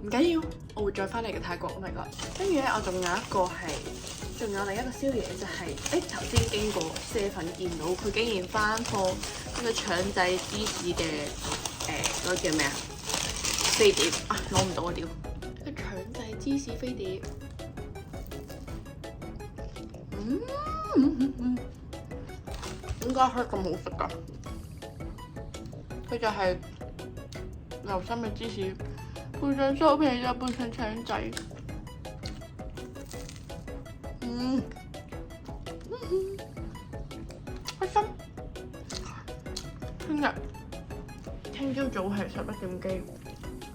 唔緊要，我會再翻嚟嘅泰國。Oh my god！跟住咧，我仲有一個係，仲有另一個宵夜就係，頭先經過7-11見到佢竟然翻貨嗰個腸仔芝士嘅嗰個叫咩啊？飛碟啊，攞唔到啊屌！個腸仔芝士飛碟，點解可以咁好食㗎？佢就係流心嘅芝士，配上酥皮又配上腸仔，開心。聽朝早係11點機，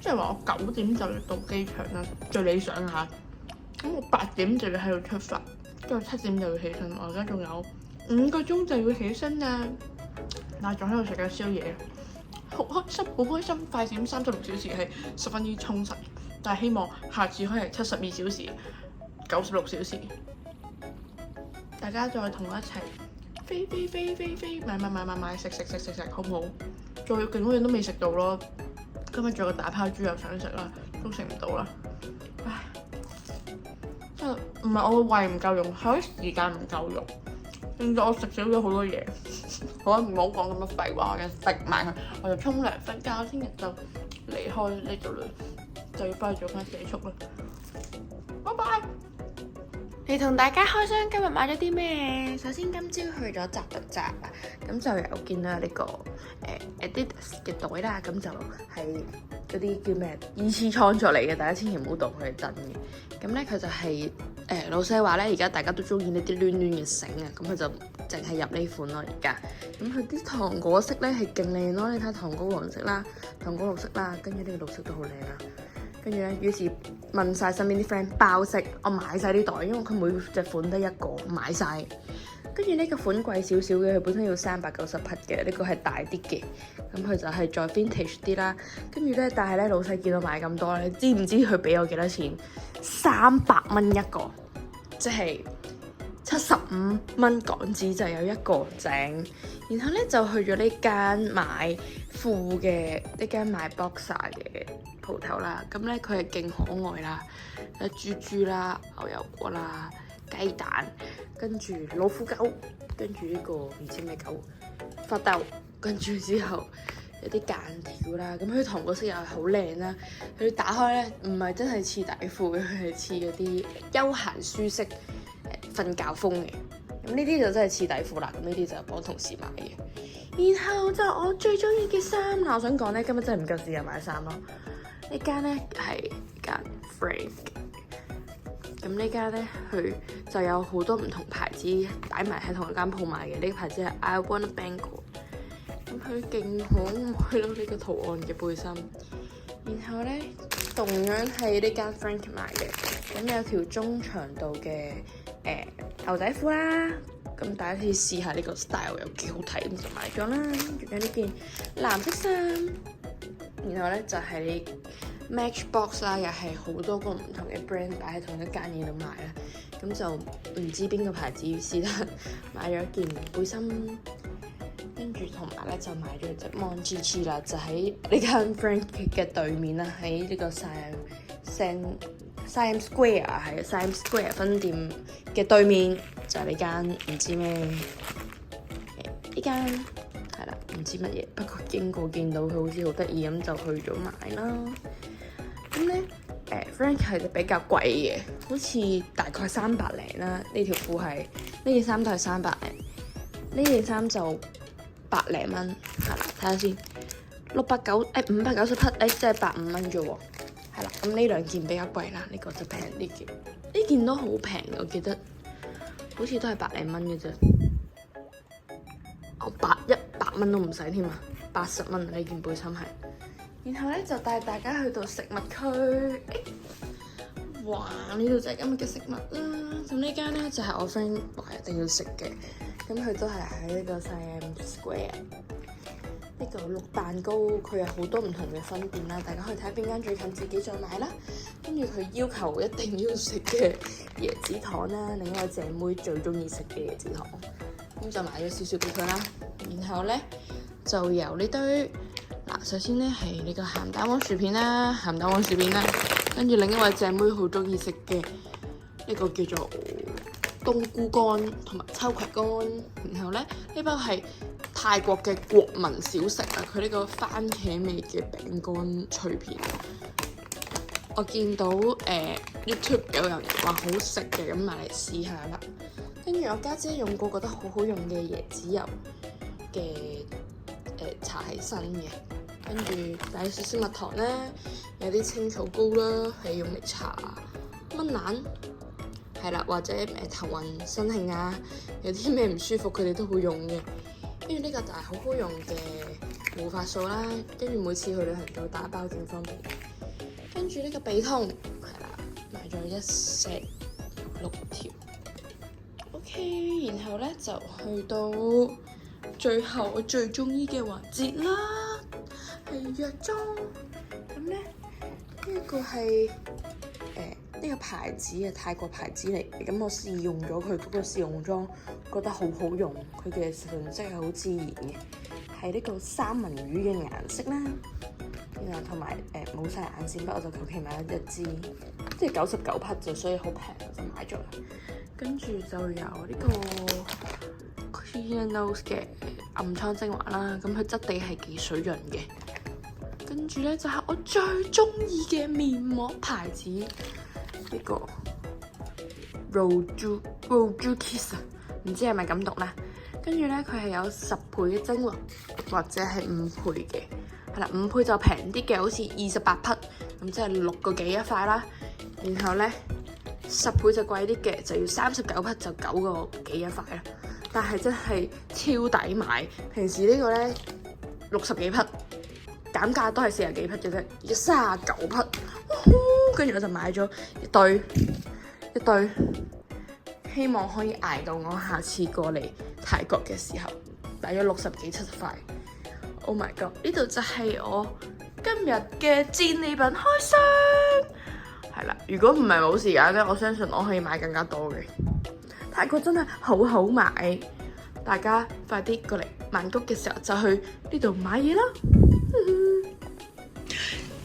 即係話我9點就要到機場啦，最理想嚇。咁我8點就要喺度出發，跟住7點就要起身。我而家仲有5個鐘就要起身啦，但係仲喺度食緊宵夜。好開心，好開心！快閃36小時係十分之充實，但係希望下次可以係72小時、96小時，大家再同我一齊飛，買食，好唔好？仲有勁多嘢都未食到咯，今日仲有個打拋豬又想食啦，都食唔到啦，唉！真係唔係我個胃唔夠用，係我時間唔夠用，令到我食少咗好多嘢。好，唔好講咁多廢話嘅，食埋佢，我就沖涼瞓覺，聽日就離開呢度啦，就要翻去做翻社畜啦。拜拜！嚟同大家開箱，今日買咗啲咩？首先今朝去咗扎特扎，咁就有見到呢個Adidas 嘅袋啦，咁就係嗰啲叫咩二次創作嚟嘅，大家千祈唔好當佢係真嘅。咁咧佢就係、老細話咧，而家大家都中意呢啲攣攣嘅繩啊，咁佢就淨係入呢款咯而家。咁佢啲糖果色咧係勁靚咯，你睇糖果黃色啦，糖果綠色啦，跟住呢個綠色都好靚啦。跟住咧，於是問晒身邊啲 friend 包色，我買晒啲袋，因為佢每隻款得1個，買晒。跟住呢個款貴少少嘅，佢本身要390匹嘅，呢個係大啲嘅，咁佢就係再 vintage 啲啦。跟住咧，但係咧老細見到買咁多咧，知唔知佢俾我幾多錢？300蚊一個，即係75蚊港紙就有一個整。然後咧就去咗呢間買褲嘅，呢間賣 boxer 嘅鋪頭啦。咁咧佢係勁可愛啦，有豬豬啦、牛油果啦、雞蛋，跟住老虎狗，跟住呢個唔知咩狗，發豆，跟住之後有啲間條啦。咁佢同個色又係好靚啦。佢打開咧唔係真係似底褲嘅，佢係似嗰啲休閒舒適瞓覺風嘅。咁呢啲就真係似底褲啦。咁呢啲就幫同事買嘅。然後就我最中意嘅衫啦，我想講咧，今日真係唔夠時間買衫咯。呢間咧係間 Frank。咁呢間咧，佢就有好多唔同牌子擺埋喺同一間鋪賣嘅。呢個牌子係 I Want a Bangle。咁佢勁可愛咯，呢個圖案嘅背心。然後咧，同樣係呢間 Frank 賣嘅。咁有條中長度嘅牛仔褲啦。咁大家可以試下呢個 style 又幾好睇，咁就買咗啦。仲有呢件藍色衫。然後咧就係Matchbox 啦，又係好多個唔同嘅 brand 擺喺同一間嘢度賣啦，咁就唔知邊個牌子，是但買咗一件背心，跟住同埋咧就買咗隻 Monchichi 啦，就喺呢間 Frank 嘅對面啦，喺呢個 Siam Square 係 Siam Square 分店嘅對面，就係呢間唔知咩呢間。係啦，唔知乜嘢，不過經過見到佢好似好得意咁，就去咗買啦。咁咧，Frank 係比較貴嘅，好似大概300零啦。呢條褲係，呢件衫都係300零，呢件衫就100零蚊。係啦，睇下先，590匹，即係150蚊啫喎。係啦，咁呢兩件比較貴啦，呢個就平啲嘅。呢件都好平，我記得好似都係100零蚊嘅啫。100蚊都唔使添啊，80蚊呢件背心係。然後咧就帶大家去到食物區，哇！呢度就係今日嘅食物啦。咁呢間咧就係我 friend 話一定要食嘅，咁佢都係喺呢個 Siam Square。呢個綠蛋糕佢有好多唔同嘅分店啦，大家可以睇下邊間最近自己再買啦。跟住佢要求一定要食嘅椰子糖啦，另外謝妹最中意食嘅椰子糖，咁就買咗少少俾佢啦。然後咧就由呢堆嗱，首先咧係呢個鹹蛋黃薯片啦，鹹蛋黃薯片啦，跟住另一位謝妹好中意食嘅呢個叫做冬菇乾同埋秋葵乾。然後咧呢包係泰國嘅國民小食啊，佢呢個番茄味嘅餅乾脆片，我見到YouTube 有人話好食嘅，咁買嚟試下啦。跟住我家姐用過覺得好好用嘅椰子油嘅搽喺身嘅，跟住帶少少蜜糖啦，有啲青草膏啦，係用嚟搽蚊瘌，係啦，或者頭暈身興啊，有啲咩唔舒服佢哋都會用嘅。跟住呢個就係好好用嘅護髮素啦，跟住每次去旅行就打包正方便。跟住呢個鼻通係啦，買咗一 set 6條。OK， 然後咧就去到最後我最中意嘅環節啦，係藥妝。咁咧呢個係呢個牌子嘅泰國牌子嚟嘅，咁我試用咗佢嗰個試用裝，覺得好好用，佢嘅成色係好自然嘅，係呢個三文魚嘅顏色啦。然後同埋冇晒眼線筆，我就求其買咗一支，即係99匹就，所以好平，我就買咗啦。跟住就有呢個 Clear Nose 嘅暗瘡精華啦，咁佢質地係幾水潤嘅。跟住咧就係我最中意嘅面膜牌子，呢個 Roju Kiss 啊，唔知係咪咁讀啦。跟住咧佢係有10倍嘅精華，或者係5倍嘅。係啦，5倍就平啲嘅，好似28匹，咁即係6個幾一塊啦。然後咧10倍就貴啲嘅，就要39匹，就9個幾一塊啦。但係真係超抵買，平時呢個咧60幾匹，減價都係40幾匹嘅啫，而家39匹，跟住我就買咗一堆，希望可以捱到我下次過嚟泰國嘅時候，大約60幾70塊。Oh my god！ 呢度就係我今日嘅戰利品開箱。係啦，如果唔係冇時間咧，我相信我可以買更加多嘅。泰國真係好好買，大家快啲過嚟曼谷嘅時候就去呢度買嘢啦。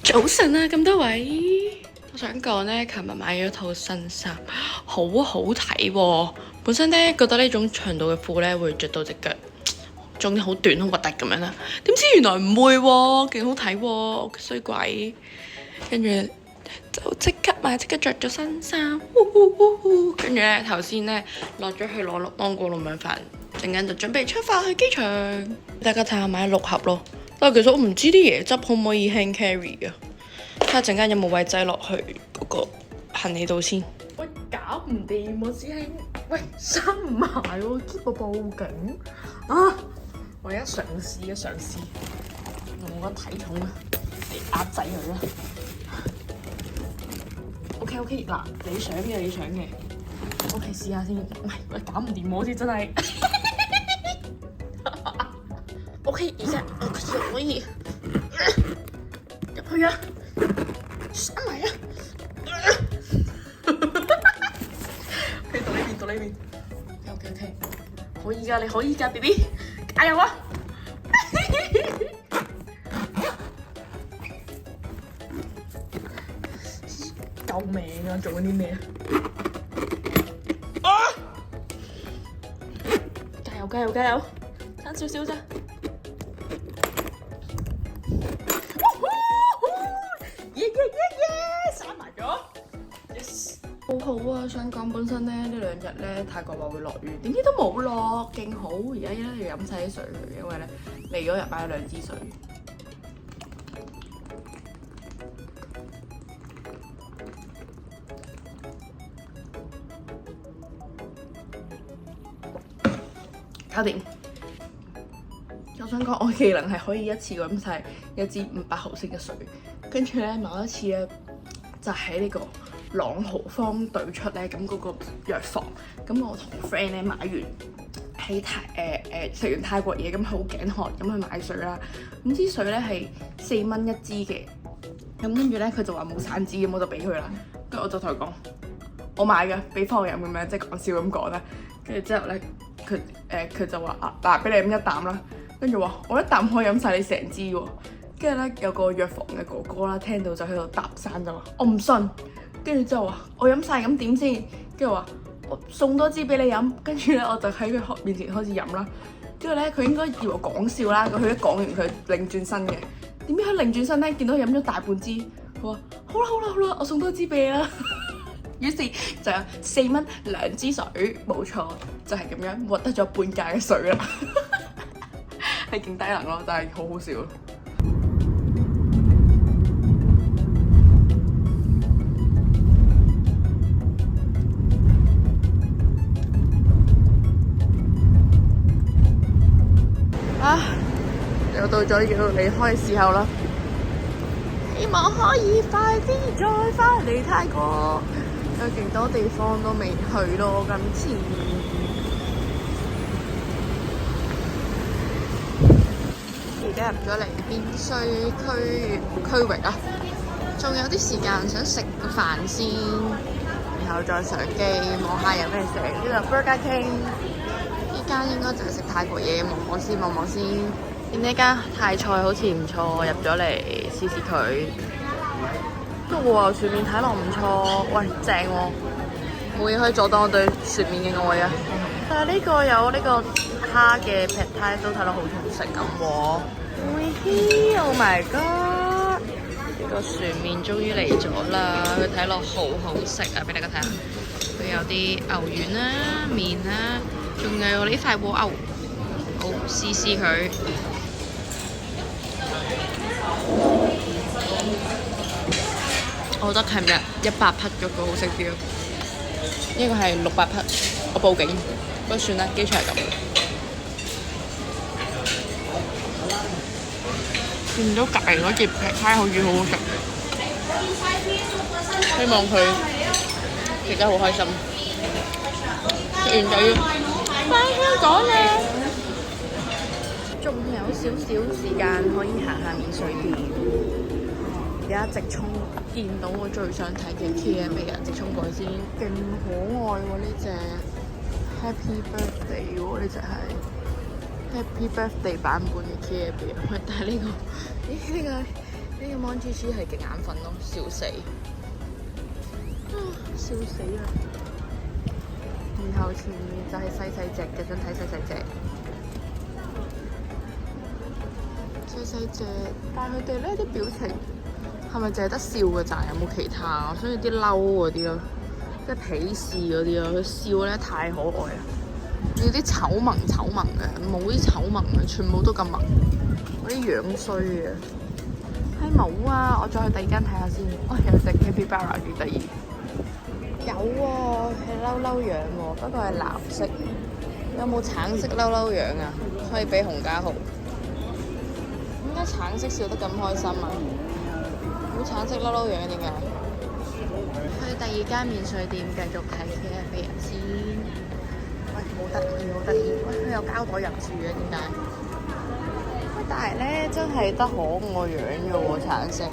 早晨啊，咁多位，我想講呢，琴日買咗套新衫，好好睇喎。本身呢，覺得呢種長度嘅褲呢會着到隻腳仲好短好核突咁樣啦，點知原來唔會喎，勁好睇喎，衰鬼！跟住就即刻買，即刻着咗新衫。跟住咧頭先咧落咗去攞芒果糯米飯，陣間就準備出發去機場。大家睇下買6盒咯，但係其實我唔知啲椰汁可唔可以 hand carry 啊？睇下陣間有冇位擠落去嗰個行李度先。喂，搞唔掂喎，師兄！喂，閂唔埋喎，keep 我報警啊！我而家嘗試用我個體重啊嚟壓制佢啦。OK， 嗱，你想嘅。OK， 試下先。喂，搞唔掂喎，好似真係。OK， 而家可以入去啊，閂埋啊。到呢邊。OK， 可以㗎，你可以㗎 ，BB， 加油啊！救命啊！做緊啲咩啊？加油！差少少咋？耶！閂埋咗 ，yes， 好好啊！想講本身咧呢2日咧泰國話會落雨，點知都冇落，勁好！而家咧要飲晒啲水佢，因為咧嚟嗰日買咗2支水。搞掂！我想講我技能係可以一次過飲晒1支500毫升嘅水，跟住咧某一次咧就喺呢個朗豪坊對出咧咁嗰個藥房，咁我同 friend 咧買完喺食完泰國嘢，咁好頸渴，咁去買水啦。咁支水咧係4蚊1支嘅，咁跟住咧佢就話冇散紙，咁我就俾佢啦。跟住我就同佢講我買嘅，俾翻我飲咁樣，即係講笑咁講啦。跟住之後咧佢就話嗱，俾你飲1啖啦。跟住話我1啖可以飲晒你成支喎。跟住咧有個藥房嘅哥哥啦，聽到就喺度搭訕就話我唔信。跟住之後話我飲晒咁點先？跟住話我送多支俾你飲。跟住咧我就喺佢面前開始飲啦。跟住咧佢應該以為我講笑啦，佢一講完佢擰轉身嘅。點知佢擰轉身咧見到飲咗大半支，佢話好啦，我送多支俾你啦。於是就有4蚊2支水，冇錯，就係咁樣獲得咗半價嘅水啦，係勁低能咯，但係好好笑。又到咗要離開嘅時候啦，希望可以快啲再返嚟泰國。有勁多地方都未去咯，今次而家入咗嚟邊稅區域啊，仲有啲時間想食個飯先，然後再上機望下有咩食。呢度 Burger King， 呢間應該就係食泰國嘢，望望先。見呢間泰菜好似唔錯，入咗嚟試試佢。都喎，船面睇落唔錯，喂，正喎，冇嘢可以阻擋我對船面嘅愛啊！但係呢個有呢個蝦嘅劈泰都睇落好好食咁喎。Oh my god！ 呢個船面終於嚟咗啦，佢睇落好好食啊！俾大家睇下，佢有啲牛丸啦、麵啦，仲有呢塊和牛，好試試佢。我覺得琴日100匹嗰個好食啲咯，呢個係600匹，我報警，不過算啦，機場係咁。見到隔離嗰碟劈泰好似好好食，希望佢食得好開心。食完就要翻香港啦。仲有少少時間可以行下免稅店。而家直衝見到我最想睇嘅 KFC 啊！直衝過去先，勁可愛喎呢隻 Happy Birthday 喎，呢隻係 Happy Birthday 版本嘅 KFC。但係呢個 Monty 係極眼瞓咯，笑死！笑死啦！然後前面就係細細隻嘅，想睇細細隻。細隻，但係佢哋呢啲表情係咪淨係得笑嘅咋？有冇其他？我想要啲嬲嗰啲咯，即係鄙視嗰啲咯。佢笑咧太可愛啦，要啲醜萌嘅，冇啲醜萌嘅，全部都咁萌，嗰啲樣衰嘅。係冇啊！我再去第二間睇下先。哦，有隻 Capybara 幾得意。有喎，係嬲嬲樣喎，不過係藍色。有冇橙色嬲嬲樣啊？可以俾洪家豪。點解橙色笑得咁開心啊？冇橙色嬲嬲樣點解？去第二間免稅店繼續睇 KFC 先。喂，好得意，好得意！喂，佢有膠袋入住嘅點解？喂，但係咧真係得可愛樣嘅喎，橙色。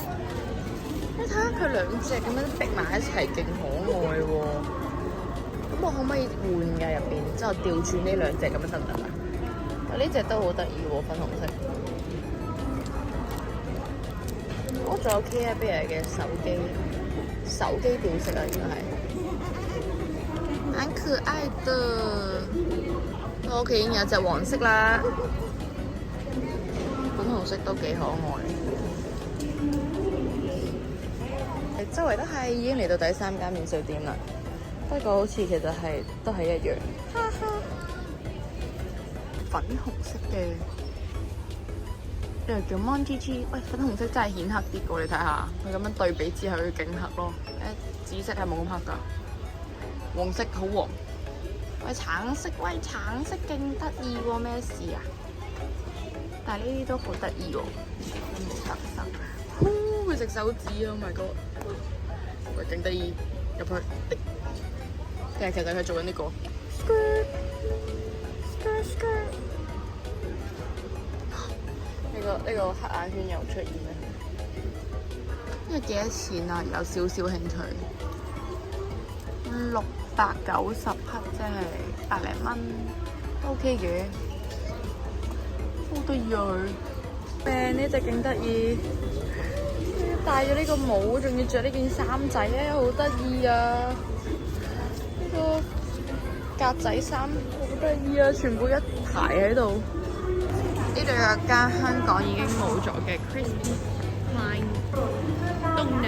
你睇下佢兩隻咁樣逼埋一齊，勁可愛喎。咁我可唔可以換㗎入邊？之後調轉呢兩隻咁樣得唔得啊？呢隻都好得意喎，粉紅色。我仲有 KFC 嘅手機吊飾啊，應該係，蠻可愛的。我屋企已經有隻黃色啦，粉紅色都幾可愛。周圍都係，已經嚟到第三間免稅店啦。不過好似其實都係一樣，哈哈。粉紅色嘅。呢個叫 Monty， 喂，粉紅色真係顯黑啲嘅，你睇下，佢咁樣對比之後，佢勁黑咯。紫色係冇咁黑㗎，黃色好黃。喂，橙色勁得意喎，咩事啊？但係呢啲都好得意喎，橙色，佢食手指啊 ！Oh my god， 喂，勁得意，入去。其實佢做緊呢個。呢個黑眼圈又出現啦！呢個幾多錢啊？有少少興趣，690克，即係百零蚊，OK 嘅，好得意啊佢！呢隻勁得意，戴咗呢個帽，仲要着呢件衫仔咧，好得意啊！呢個格仔衫好得意啊，全部一排喺度。呢度有間香港已經冇咗嘅 Crispy Line Donut，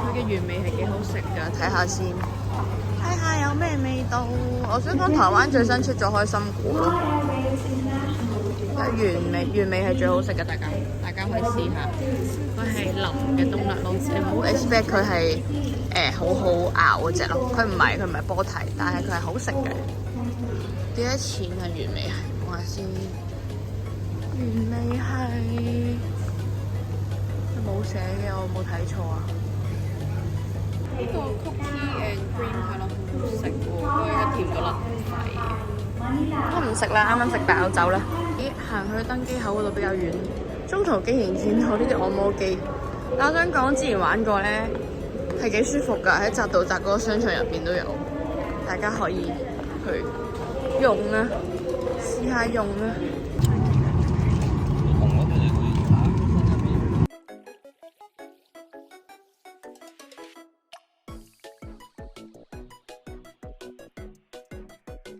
佢嘅原味係幾好食㗎，睇下先，睇下有咩味道。我想講台灣最新出咗開心果咯，原味係最好食嘅，大家可以試下。佢係腍嘅冬甩咯，你唔好 expect 佢係好好咬嗰隻咯，佢唔係波提，但係佢係好食嘅。幾多錢啊原味？我話先。原味係冇寫嘅，我冇睇錯啊！呢個 cookie and cream 係咯，好食喎，不過而家甜到甩肺。我唔食啦，啱啱食飽走啦。行去登機口嗰度比較遠，中途竟然見到呢啲按摩機。但我想講，之前玩過咧，係幾舒服㗎，喺扎道扎嗰個商場入邊都有，大家可以去用啊，試下用啊。